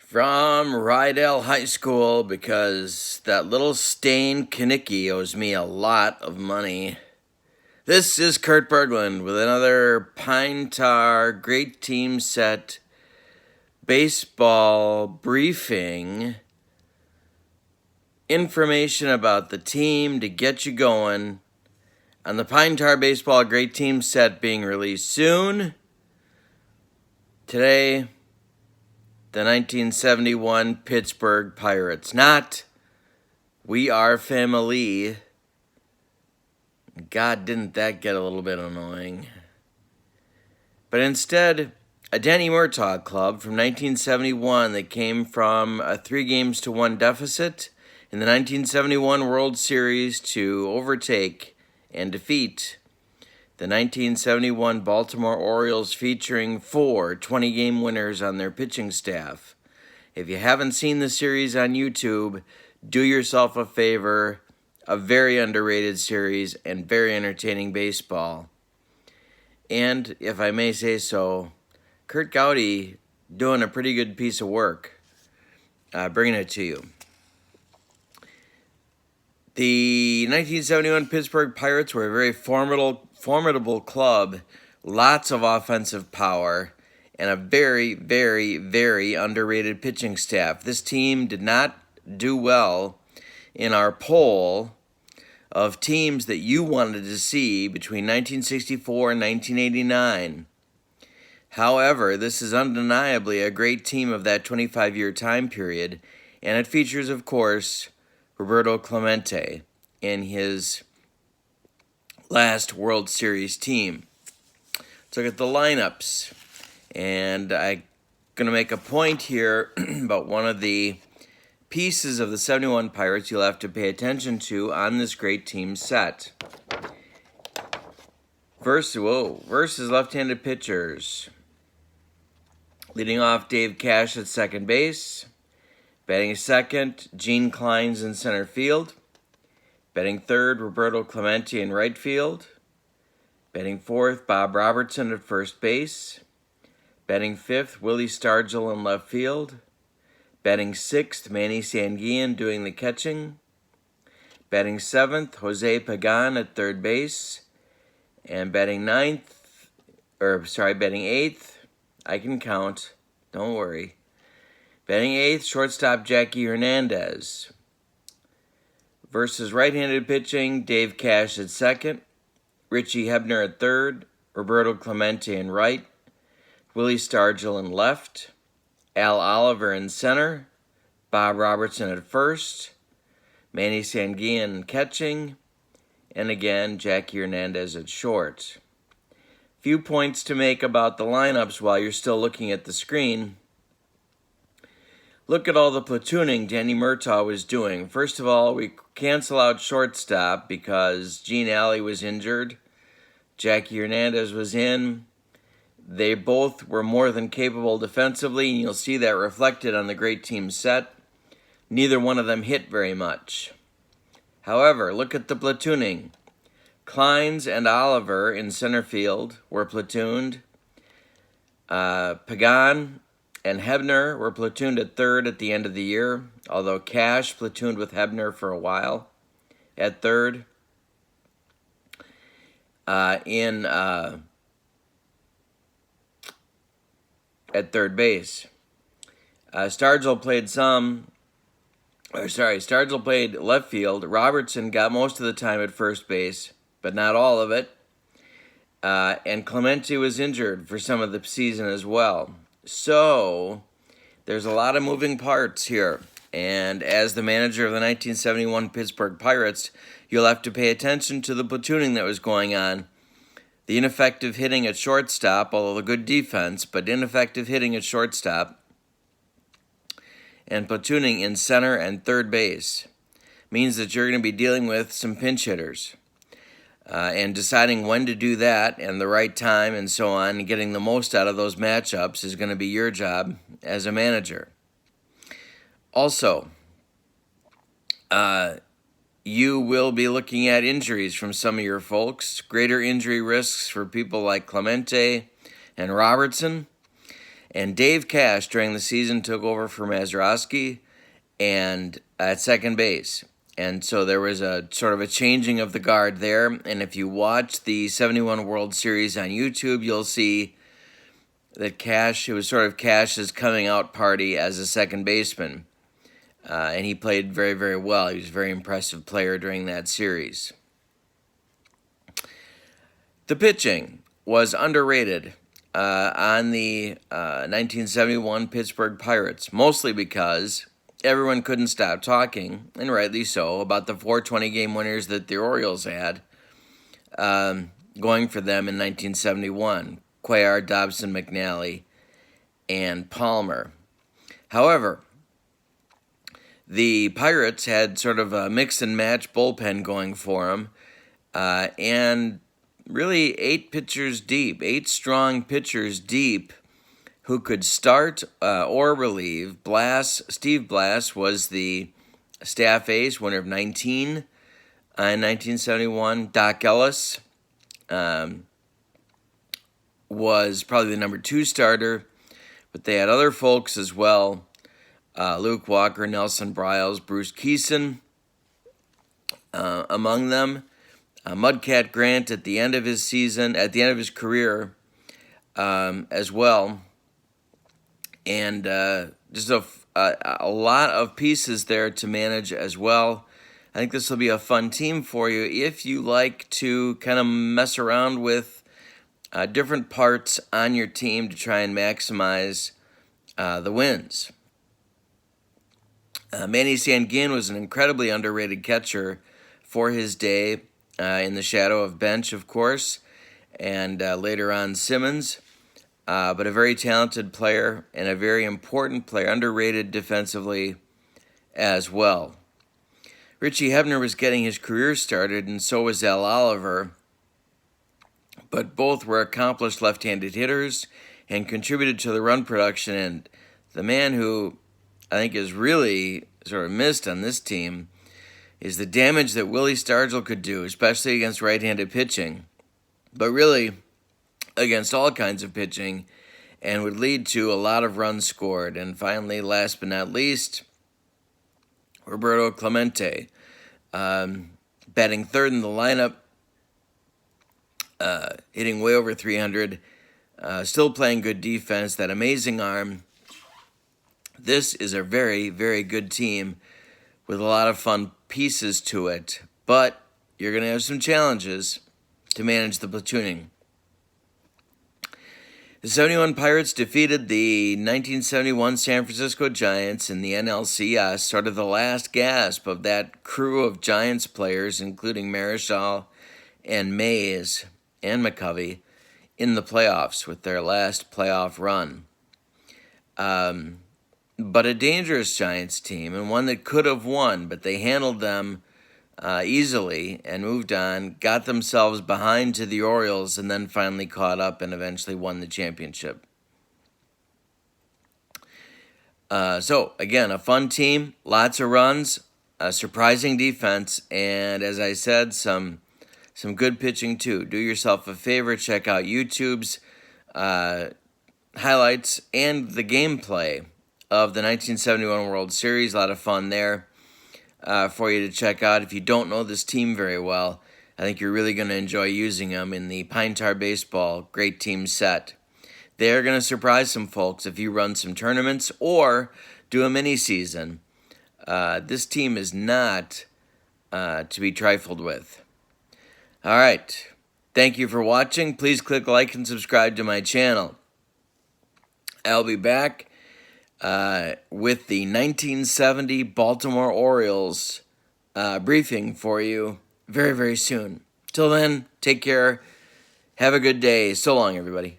from Rydell High School because that little stain Kanicki owes me a lot of money. This is Kurt Berglund with another Pine Tar Great Team Set baseball briefing. Information about the team to get you going on the Pine Tar Baseball Great Team Set being released soon. Today, the 1971 Pittsburgh Pirates. Not We Are Family. God, didn't that get a little bit annoying. But instead, a Danny Murtaugh club from 1971 that came from a 3-1 deficit in the 1971 World Series to overtake and defeat the 1971 Baltimore Orioles, featuring 4 20-game winners on their pitching staff. If you haven't seen the series on YouTube, do yourself a favor. A very underrated series and very entertaining baseball. And, if I may say so, Curt Gowdy doing a pretty good piece of work bringing it to you. The 1971 Pittsburgh Pirates were a very formidable club, lots of offensive power, and a very, very, very underrated pitching staff. This team did not do well in our poll of teams that you wanted to see between 1964 and 1989. However, this is undeniably a great team of that 25-year time period, and it features, of course, Roberto Clemente in his last World Series team. Let's look at the lineups. And I'm going to make a point here about one of the pieces of the 71 Pirates you'll have to pay attention to on this great team set. Versus left-handed pitchers. Leading off, Dave Cash at second base. Batting second, Gene Clines in center field. Batting third, Roberto Clemente in right field. Batting fourth, Bob Robertson at first base. Batting fifth, Willie Stargell in left field. Batting sixth, Manny Sanguillen doing the catching. Batting seventh, Jose Pagan at third base. And batting eighth, I can count, don't worry. Batting eighth, shortstop Jackie Hernandez. Versus right-handed pitching, Dave Cash at second, Richie Hebner at third, Roberto Clemente in right, Willie Stargell in left, Al Oliver in center, Bob Robertson at first, Manny Sanguillen catching, and again, Jackie Hernandez at short. Few points to make about the lineups while you're still looking at the screen. Look at all the platooning Danny Murtaugh was doing. First of all, we cancel out shortstop because Gene Alley was injured. Jackie Hernandez was in. They both were more than capable defensively, and you'll see that reflected on the great team set. Neither one of them hit very much. However, look at the platooning. Clines and Oliver in center field were platooned. Pagan and Hebner were platooned at third at the end of the year, although Cash platooned with Hebner for a while at third. At third base. Stargell played left field. Robertson got most of the time at first base, but not all of it. And Clemente was injured for some of the season as well. So, there's a lot of moving parts here. And as the manager of the 1971 Pittsburgh Pirates, you'll have to pay attention to the platooning that was going on. The ineffective hitting at shortstop, although a good defense, but ineffective hitting at shortstop. And platooning in center and third base means that you're going to be dealing with some pinch hitters. And deciding when to do that and the right time and so on, and getting the most out of those matchups is going to be your job as a manager. Also, you will be looking at injuries from some of your folks, greater injury risks for people like Clemente and Robertson. And Dave Cash during the season took over for Mazeroski and at second base. And so there was a sort of a changing of the guard there. And if you watch the 71 World Series on YouTube, you'll see that it was sort of Cash's coming out party as a second baseman. And he played very, very well. He was a very impressive player during that series. The pitching was underrated on the 1971 Pittsburgh Pirates, mostly because everyone couldn't stop talking, and rightly so, about the 420 game winners that the Orioles had going for them in 1971. Cuellar, Dobson, McNally, and Palmer. However, the Pirates had sort of a mix and match bullpen going for them, and really 8 strong pitchers deep who could start or relieve. Steve Blass was the staff ace, winner of 19 in 1971. Doc Ellis was probably the number 2 starter, but they had other folks as well. Luke Walker, Nelson Briles, Bruce Keeson among them. Mudcat Grant at the end of his career as well. And just a lot of pieces there to manage as well. I think this will be a fun team for you if you like to kind of mess around with different parts on your team to try and maximize the wins. Manny Sanguin was an incredibly underrated catcher for his day, in the shadow of Bench, of course, and later on Simmons. But a very talented player and a very important player, underrated defensively as well. Richie Hebner was getting his career started, and so was Al Oliver, but both were accomplished left-handed hitters and contributed to the run production. And the man who I think is really sort of missed on this team is the damage that Willie Stargell could do, especially against right-handed pitching, but really against all kinds of pitching, and would lead to a lot of runs scored. And finally, last but not least, Roberto Clemente, batting third in the lineup, hitting way over 300, still playing good defense, that amazing arm. This is a very, very good team with a lot of fun pieces to it, but you're going to have some challenges to manage the platooning. The 71 Pirates defeated the 1971 San Francisco Giants in the NLCS, sort of the last gasp of that crew of Giants players, including Marichal and Mays and McCovey, in the playoffs with their last playoff run. But a dangerous Giants team, and one that could have won, but they handled them easily and moved on, got themselves behind to the Orioles, and then finally caught up and eventually won the championship. So, again, a fun team, lots of runs, a surprising defense, and as I said, some good pitching too. Do yourself a favor, check out YouTube's highlights and the gameplay of the 1971 World Series. A lot of fun there for you to check out. If you don't know this team very well, I think you're really going to enjoy using them in the Pine Tar Baseball Great Team set. They're going to surprise some folks if you run some tournaments or do a mini-season. This team is not to be trifled with. All right. Thank you for watching. Please click like and subscribe to my channel. I'll be back with the 1970 Baltimore Orioles briefing for you very, very soon. Till then, take care. Have a good day. So long, everybody.